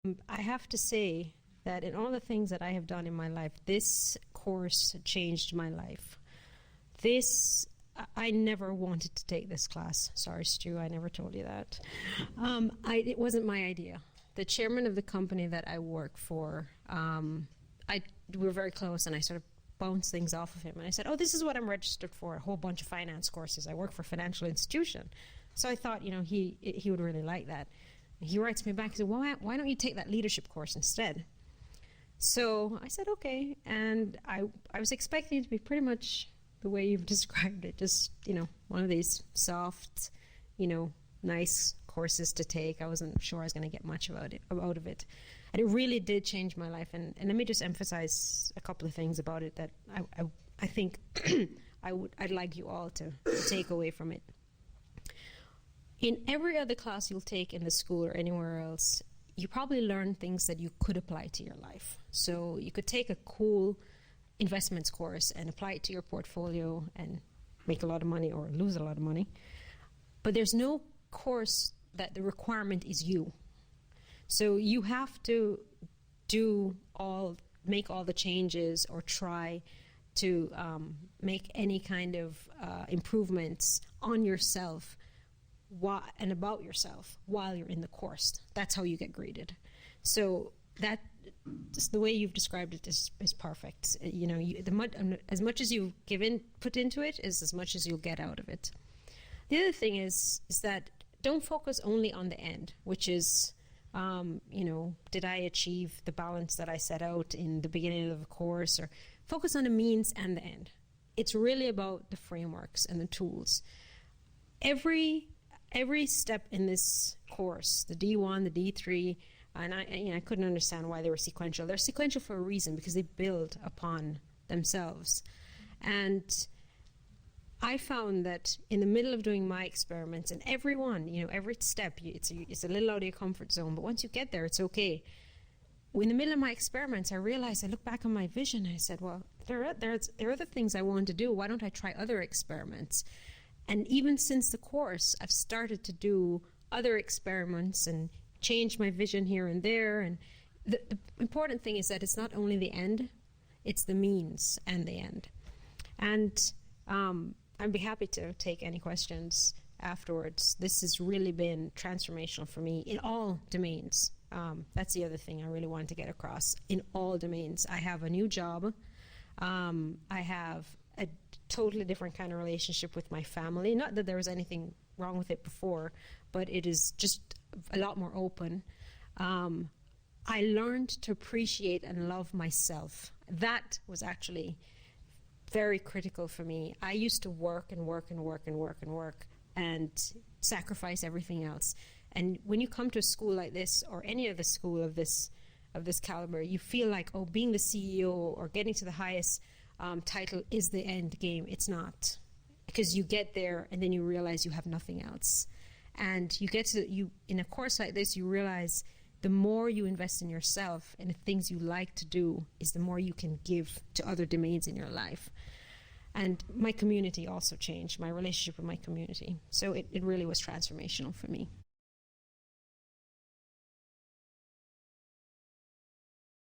I have to say that in all the things that I have done in my life, this course changed my life. I never wanted to take this class. Sorry, Stu, I never told you that. It wasn't my idea. The chairman of the company that I work for, we were very close, and I sort of bounced things off of him. And I said, this is what I'm registered for, a whole bunch of finance courses. I work for a financial institution. So I thought, he would really like that. He writes me back and said, why don't you take that leadership course instead? So I said, okay. And I was expecting it to be pretty much the way you've described it. Just, one of these soft, nice courses to take. I wasn't sure I was going to get much out of it. And it really did change my life. And let me just emphasize a couple of things about it that I think I'd like you all to take away from it. In every other class you'll take in the school or anywhere else, you probably learn things that you could apply to your life. So you could take a cool investments course and apply it to your portfolio and make a lot of money or lose a lot of money. But there's no course that the requirement is you. So you have to make all the changes or try to make any kind of improvements on yourself and about yourself while you're in the course. That's how you get graded. So that just the way you've described it is perfect. As much as you put into it is as much as you'll get out of it. The other thing is that don't focus only on the end, which is, did I achieve the balance that I set out in the beginning of the course? Or focus on the means and the end. It's really about the frameworks and the tools. Every step in this course, the D1, the D3, and I couldn't understand why they were sequential. They're sequential for a reason, because they build upon themselves. And I found that in the middle of doing my experiments, and every step, it's a little out of your comfort zone, but once you get there, it's okay. In the middle of my experiments, I realized, I looked back on my vision, and I said, well, there are other things I want to do. Why don't I try other experiments? And even since the course, I've started to do other experiments and change my vision here and there. And the important thing is that it's not only the end, it's the means and the end. And I'd be happy to take any questions afterwards. This has really been transformational for me in all domains. That's the other thing I really wanted to get across. In all domains. I have a new job. I have a totally different kind of relationship with my family. Not that there was anything wrong with it before, but it is just a lot more open. I learned to appreciate and love myself. That was actually very critical for me. I used to work and sacrifice everything else. And when you come to a school like this, or any other school of this caliber, you feel like, being the CEO or getting to the highest title is the end game. It's not, because you get there and then you realize you have nothing else. And in a course like this, you realize the more you invest in yourself and the things you like to do is the more you can give to other domains in your life. And my community also changed, my relationship with my community. So it really was transformational for me.